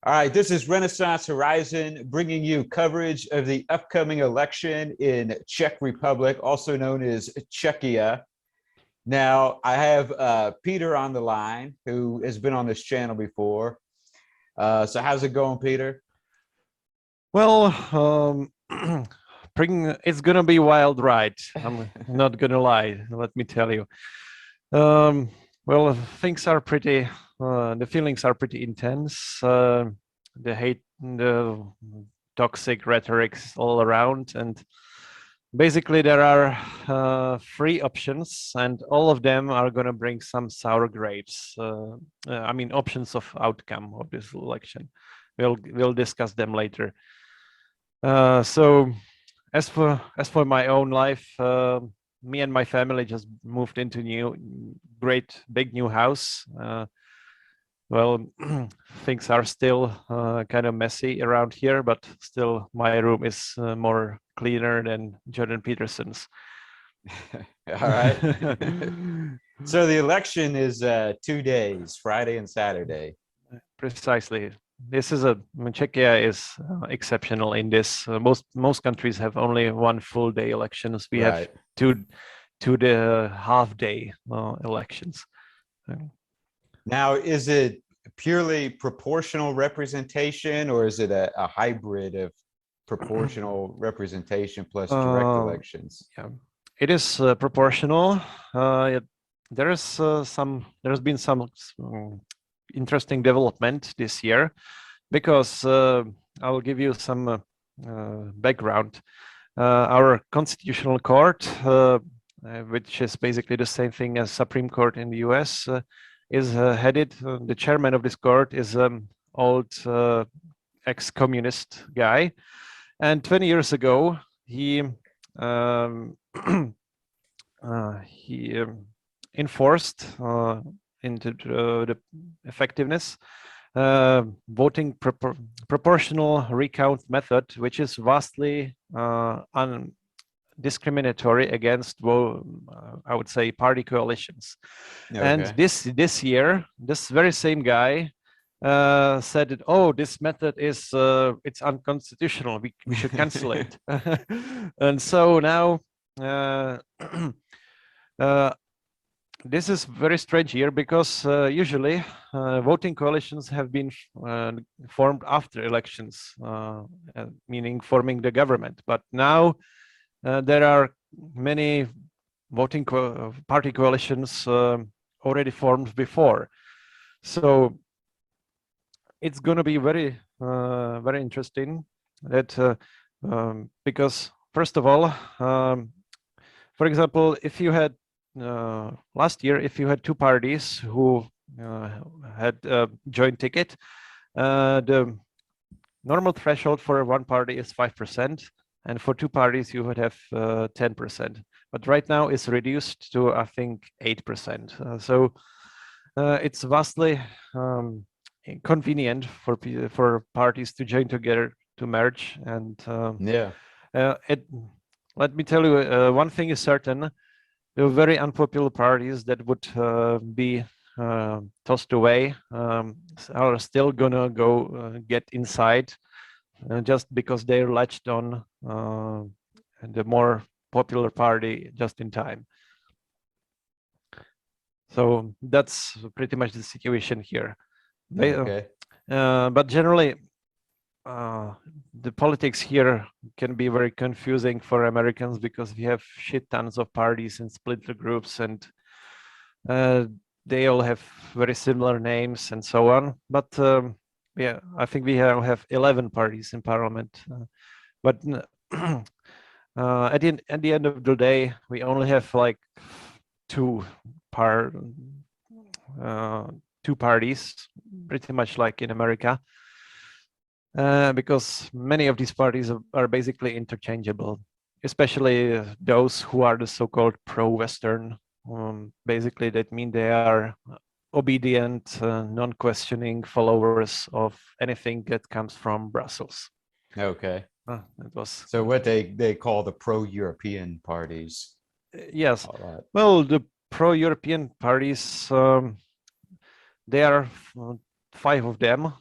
All right, this is Renaissance Horizon bringing you coverage of the upcoming election in Czech Republic, also known as Czechia. Now, I have Peter on the line, who has been on this channel before. So how's it going, Peter? Well, it's gonna be a wild ride. I'm not gonna lie. Let me tell you. Well, things are pretty. The feelings are pretty intense. The hate, the toxic rhetorics all around, and basically there are three options, and all of them are gonna bring some sour grapes. I mean, options of outcome of this election. We'll discuss them later. So as for my own life, me and my family just moved into great big new house. Well, things are still kind of messy around here, but still my room is more cleaner than Jordan Peterson's. All right. So the election is 2 days, Friday and Saturday. Precisely. Czechia is exceptional in this. Most countries have only one full day elections. We have two the half day elections. Now, is it purely proportional representation, or is it a hybrid of proportional representation plus direct elections? Yeah, it is proportional. There's been some interesting development this year, because I will give you some background. Our constitutional court, which is basically the same thing as Supreme Court in the US, is headed. The chairman of this court is old ex-communist guy, and 20 years ago he enforced into the effectiveness voting proportional recount method, which is vastly discriminatory against, I would say, party coalitions. Okay. And this year, this very same guy said that, oh, this method is it's unconstitutional. We should cancel it. And so now this is very strange here, because usually voting coalitions have been formed after elections, meaning forming the government. But now there are many voting party coalitions already formed before. So it's going to be very, very interesting that because, first of all, for example, if you had last year, if you had two parties who had a joint ticket, the normal threshold for one party is 5%, and for two parties you would have 10%. But right now it's reduced to, I think, 8%. So it's vastly convenient for parties to join together, to merge, and let me tell you, one thing is certain. The very unpopular parties that would be tossed away are still gonna go get inside, just because they're latched on the more popular party just in time. So that's pretty much the situation here. Okay. But generally, the politics here can be very confusing for Americans, because we have shit tons of parties and splinter groups, and they all have very similar names and so on. But yeah, I think we have 11 parties in parliament. But at the end of the day, we only have like two parties, pretty much like in America. Because many of these parties are basically interchangeable, especially those who are the so-called pro-Western. Basically, that means they are obedient, non-questioning followers of anything that comes from Brussels. Okay. That was so what they call the pro-European parties. Yes. Well, the pro-European parties, there are 5 of them.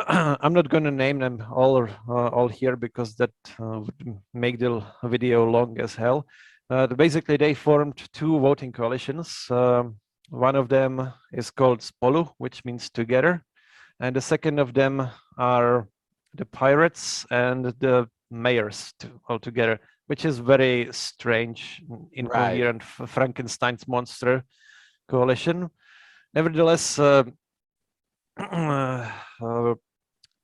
I'm not going to name them all here because that would make the video long as hell. Basically, they formed two voting coalitions. One of them is called Spolu, which means together, and the second of them are the Pirates and the Mayors all together, which is very strange, incoherent Frankenstein's monster coalition. Nevertheless,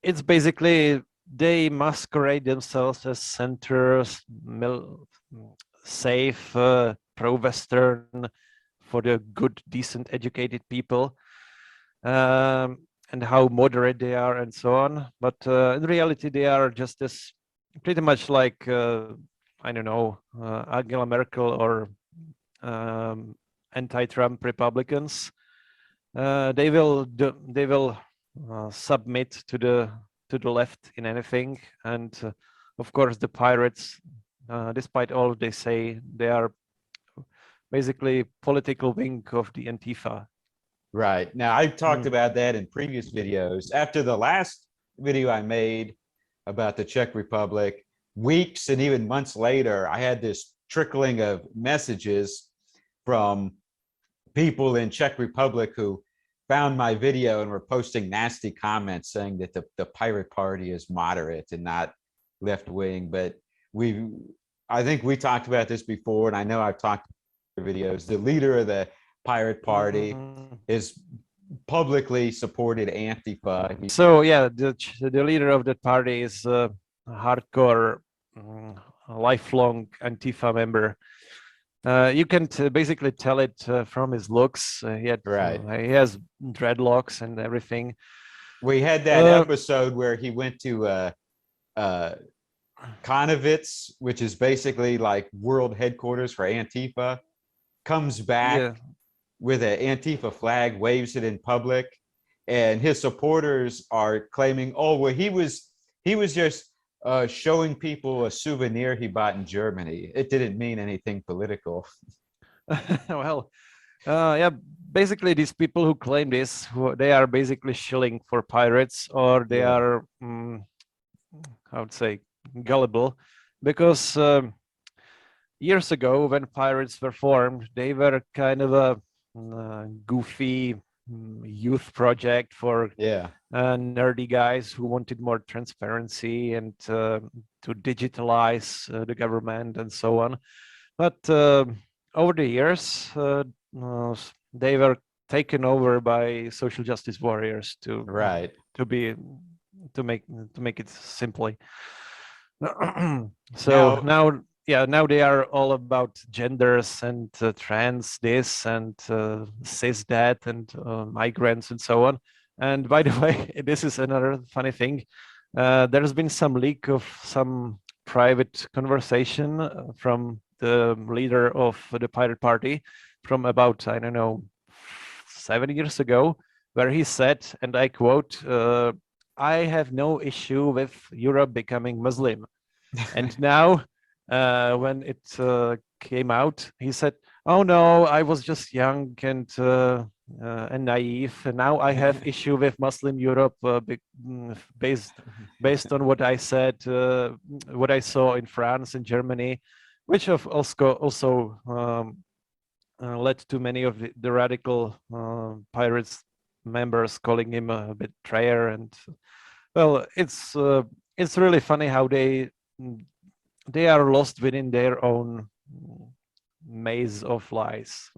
it's basically they masquerade themselves as centers, safe, pro-Western, for the good, decent, educated people, and how moderate they are, and so on. But in reality, they are just as pretty much like I don't know, Angela Merkel or anti-Trump Republicans. They will submit to the left in anything, and of course the pirates, despite all they say, they are basically political wing of the Antifa. Right. Now, I talked about that in previous videos. After the last video I made about the Czech Republic, weeks and even months later, I had this trickling of messages from people in Czech Republic who found my video and were posting nasty comments saying that the Pirate Party is moderate and not left wing. But I think we talked about this before, and I know I've talked in videos. The leader of the Pirate Party is publicly supported Antifa. So yeah, the leader of that party is a hardcore, lifelong Antifa member. You can basically tell it from his looks. He has dreadlocks and everything. We had that episode where he went to Konowitz, which is basically like world headquarters for Antifa, comes back with an Antifa flag, waves it in public, and his supporters are claiming, oh, well, he was just showing people a souvenir he bought in Germany. It didn't mean anything political. Well, yeah, basically these people who claim this, they are basically shilling for pirates, or they are, I would say, gullible, because years ago when pirates were formed, they were kind of a goofy youth project for nerdy guys who wanted more transparency and to digitalize the government and so on. But over the years, they were taken over by social justice warriors to make it simply. So now they are all about genders and trans this and cis that and migrants and so on. And by the way, this is another funny thing. There's been some leak of some private conversation from the leader of the Pirate Party from about, I don't know, 7 years ago, where he said, and I quote, "I have no issue with Europe becoming Muslim." And now, when it came out, he said, "Oh no, I was just young and naive. And now I have issue with Muslim Europe based on what I said, what I saw in France and Germany, which have also led to many of the radical pirates members calling him a betrayer." And well, it's really funny how they are lost within their own maze of lies,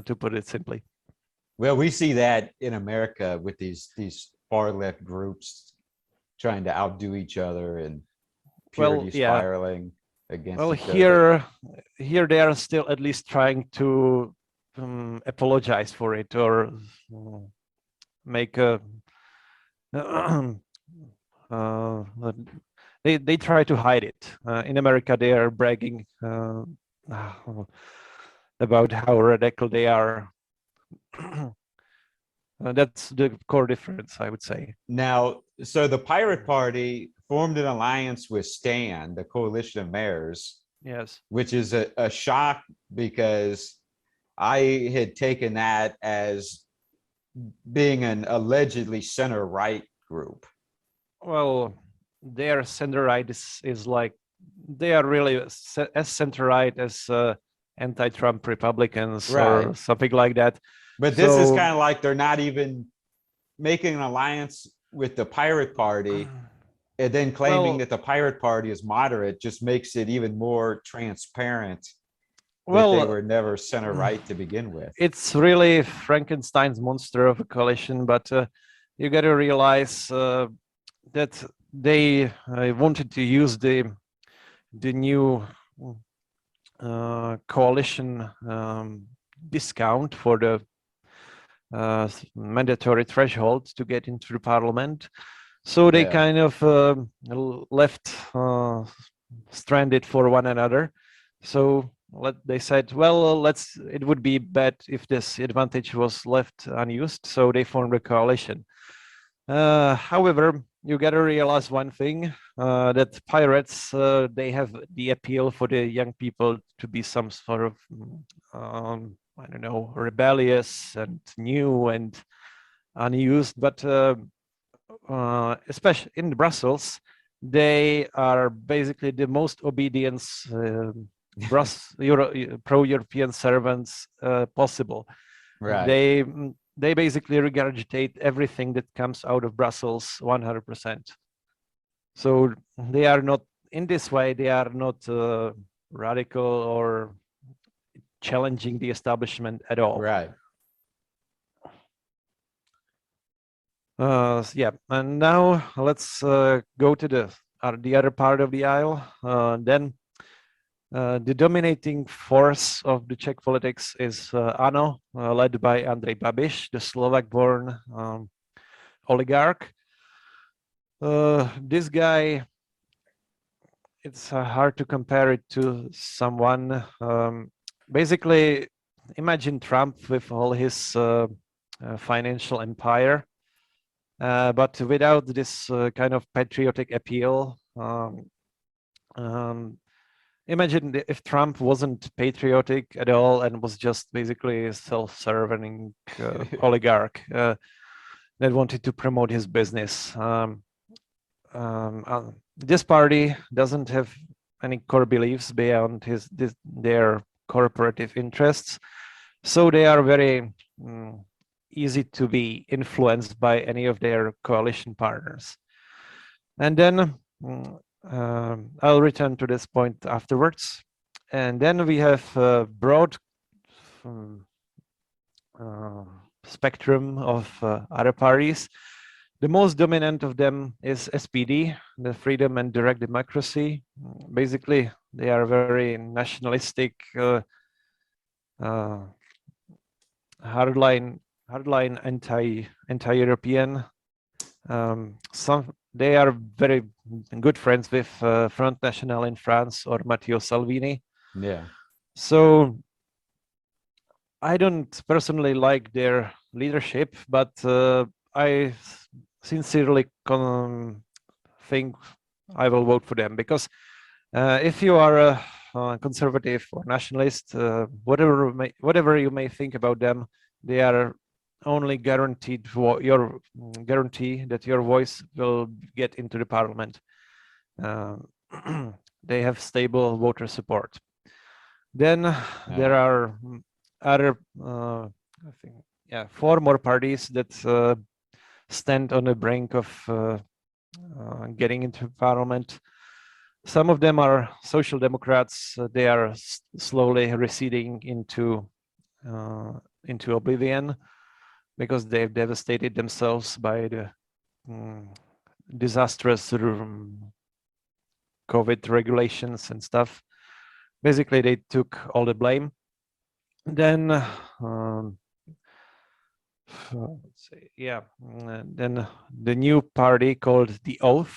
to put it simply. Well, we see that in America with these far left groups trying to outdo each other and purity spiraling against each other. Here they are still at least trying to apologize for it, or make a they try to hide it. In America, they are bragging about how radical they are. That's the core difference, I would say. Now, so the Pirate Party formed an alliance with STAN, the Coalition of Mayors. Yes. Which is a shock, because I had taken that as being an allegedly center-right group? Well, their center right is like they are really as center right as anti-Trump Republicans Right. or something like that. But this is So kind of like they're not even making an alliance with the Pirate Party and then claiming well, that the Pirate Party is moderate just makes it even more transparent that they well, were never center right to begin with. it's really Frankenstein's monster of a coalition, but you got to realize that they wanted to use the new coalition discount for the mandatory threshold to get into the parliament. So they Yeah. kind of left stranded for one another. So they said, well, it would be bad if this advantage was left unused. So they formed a coalition. However, you got to realize one thing, that pirates, they have the appeal for the young people to be some sort of, I don't know, rebellious and new and unused. But especially in Brussels, they are basically the most obedient pro-European servants possible. Right. They basically regurgitate everything that comes out of Brussels 100%. So they are not, in this way, they are not radical or challenging the establishment at all. Right. Yeah, and now let's go to the other part of the aisle. Then the dominating force of the Czech politics is ANO, led by Andrej Babiš, the Slovak-born oligarch. This guy, it's hard to compare it to someone. Basically, imagine Trump with all his financial empire. But without this kind of patriotic appeal. Imagine if Trump wasn't patriotic at all and was just basically a self-serving oligarch that wanted to promote his business. This party doesn't have any core beliefs beyond their corporative interests, so they are very easy to be influenced by any of their coalition partners. And then I'll return to this point afterwards. And then we have a broad spectrum of other parties. The most dominant of them is SPD, the Freedom and Direct Democracy. Basically, they are very nationalistic, hardline anti-European. They are very good friends with Front National in France or Matteo Salvini. Yeah. So I don't personally like their leadership, but I sincerely think I will vote for them, because if you are a conservative or nationalist, whatever you may think about them, they are only guaranteed your guarantee that your voice will get into the parliament. They have stable voter support. Then there are other, I think, yeah, 4 more parties that stand on the brink of getting into parliament. Some of them are social democrats. They are slowly receding into oblivion, because they've devastated themselves by the disastrous COVID regulations and stuff. Basically, they took all the blame. Then, let's see, yeah, then the new party called The Oath,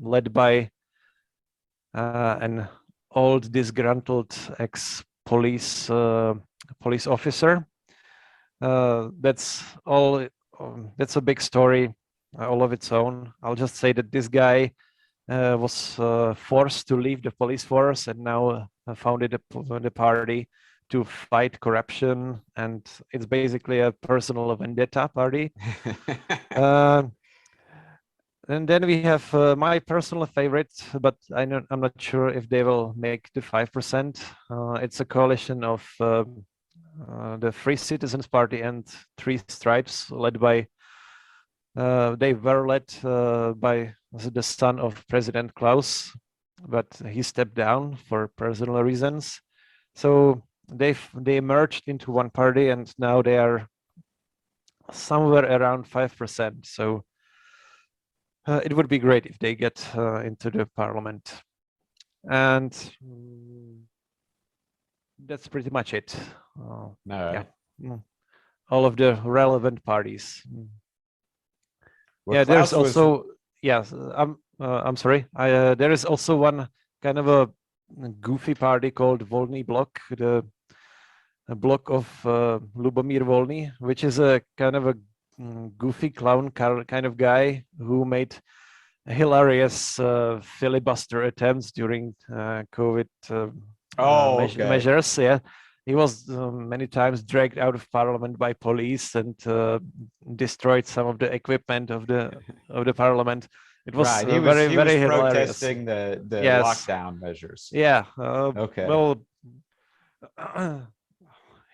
led by an old disgruntled ex-police police officer. That's all. That's a big story all of its own. I'll just say that this guy was forced to leave the police force and now founded the party to fight corruption, and it's basically a personal vendetta party. And then we have my personal favorite, but I'm not sure if they will make the 5%. It's a coalition of the Free Citizens Party and Three Stripes, led by they were led by the son of President Klaus, but he stepped down for personal reasons. So they merged into one party, and now they are somewhere around 5%. So it would be great if they get into the parliament. And that's pretty much it. Yeah, all of the relevant parties. Well, Yeah, there's Klaus was also yes. I'm sorry. There is also one kind of a goofy party called Volný Blok, the block of Lubomír Volný, which is a kind of a goofy clown kind of guy who made hilarious filibuster attempts during COVID measures. Yeah, he was many times dragged out of parliament by police and destroyed some of the equipment of the parliament. It was right. He was hilarious. Protesting the Yes. lockdown measures. Yeah. Okay. Well,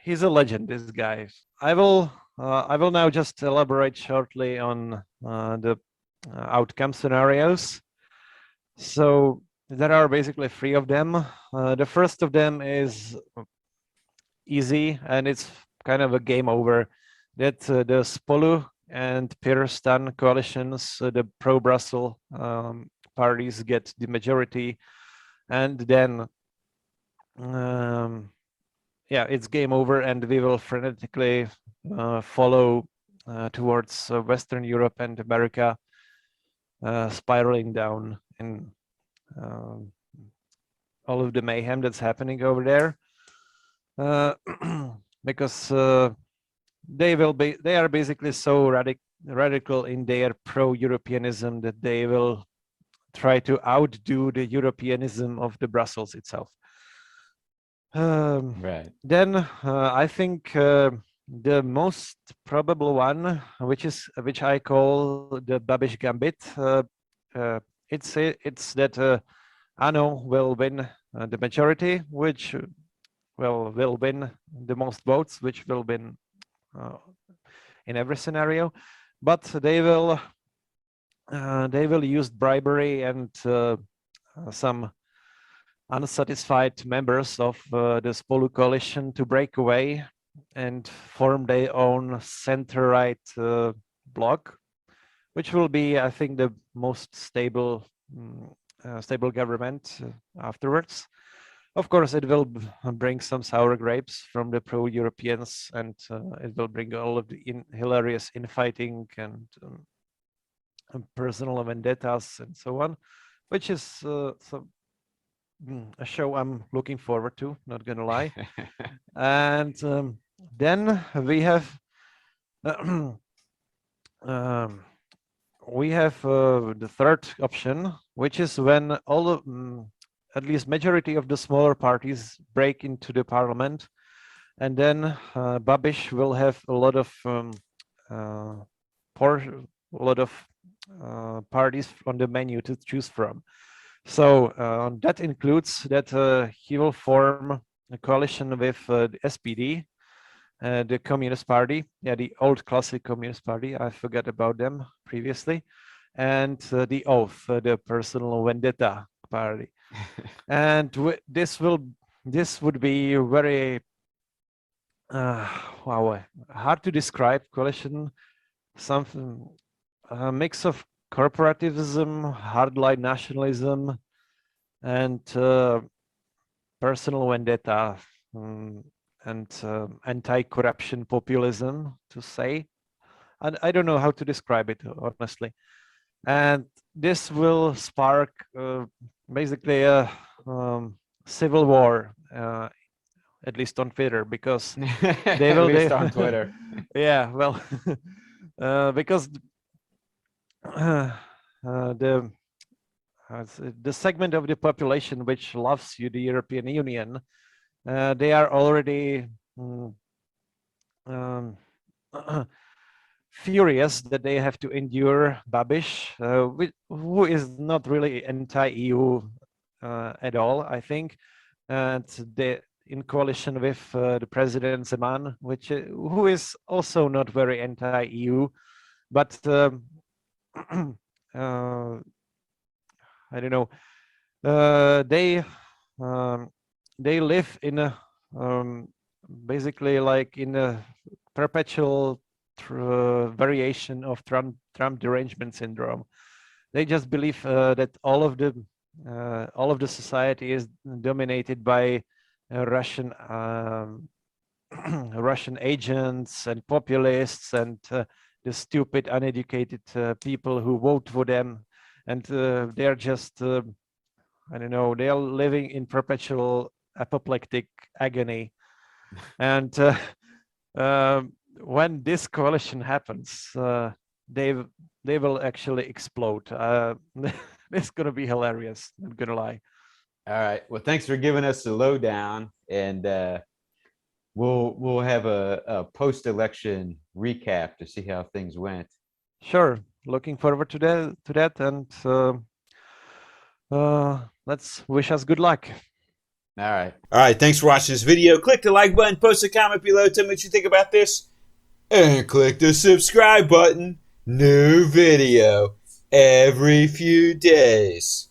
he's a legend, this guy. I will now just elaborate shortly on the outcome scenarios. So there are basically three of them. The first of them is easy, and it's kind of a game over. That the Spolu and Pirstan coalitions, the pro-Brussels parties, get the majority, and then yeah, it's game over, and we will frenetically follow towards Western Europe and America, spiraling down in all of the mayhem that's happening over there, because they are basically so radical in their pro-Europeanism that they will try to outdo the Europeanism of the Brussels itself. Right. Then I think the most probable one, which I call the Babiš Gambit, it's that ANO will win the majority, which will win the most votes, which will win in every scenario, but they will use bribery and some unsatisfied members of the Spolu coalition to break away and form their own center-right bloc, which will be, I think, the most stable government afterwards. Of course, it will bring some sour grapes from the pro-Europeans, and it will bring all of the hilarious infighting and personal vendettas and so on, which is a show I'm looking forward to, not gonna lie. And then we have the third option, which is when all of at least majority of the smaller parties break into the parliament, and then Babiš will have a lot of parties on the menu to choose from. So that includes that he will form a coalition with the SPD, the Communist Party, yeah, the old classic Communist Party. I forgot about them previously, and the Oath, the Personal Vendetta Party. And this would be very hard to describe coalition. Something a mix of corporativism, hardline nationalism, and personal vendetta, and anti-corruption populism, to say. And I don't know how to describe it, honestly. And this will spark basically a civil war, at least on Twitter, because they will. At least on Twitter. Yeah, well, because the segment of the population which loves the European Union, they are already furious that they have to endure Babiš, who is not really anti-EU at all, I think, and they in coalition with the president Zeman, who is also not very anti-EU, but I don't know. They live in a basically like in a perpetual variation of Trump derangement syndrome. They just believe that all of the society is dominated by Russian Russian agents and populists and the stupid, uneducated people who vote for them, and they're just I don't know. They are living in perpetual apoplectic agony, and when this coalition happens, they will actually explode. It's gonna be hilarious. I'm gonna lie. All right. Well, thanks for giving us the lowdown, and we'll have a post-election recap to see how things went. Sure. Looking forward to that, and let's wish us good luck. All right. All right. Thanks for watching this video. Click the like button, post a comment below, tell me what you think about this, and click the subscribe button. New video every few days.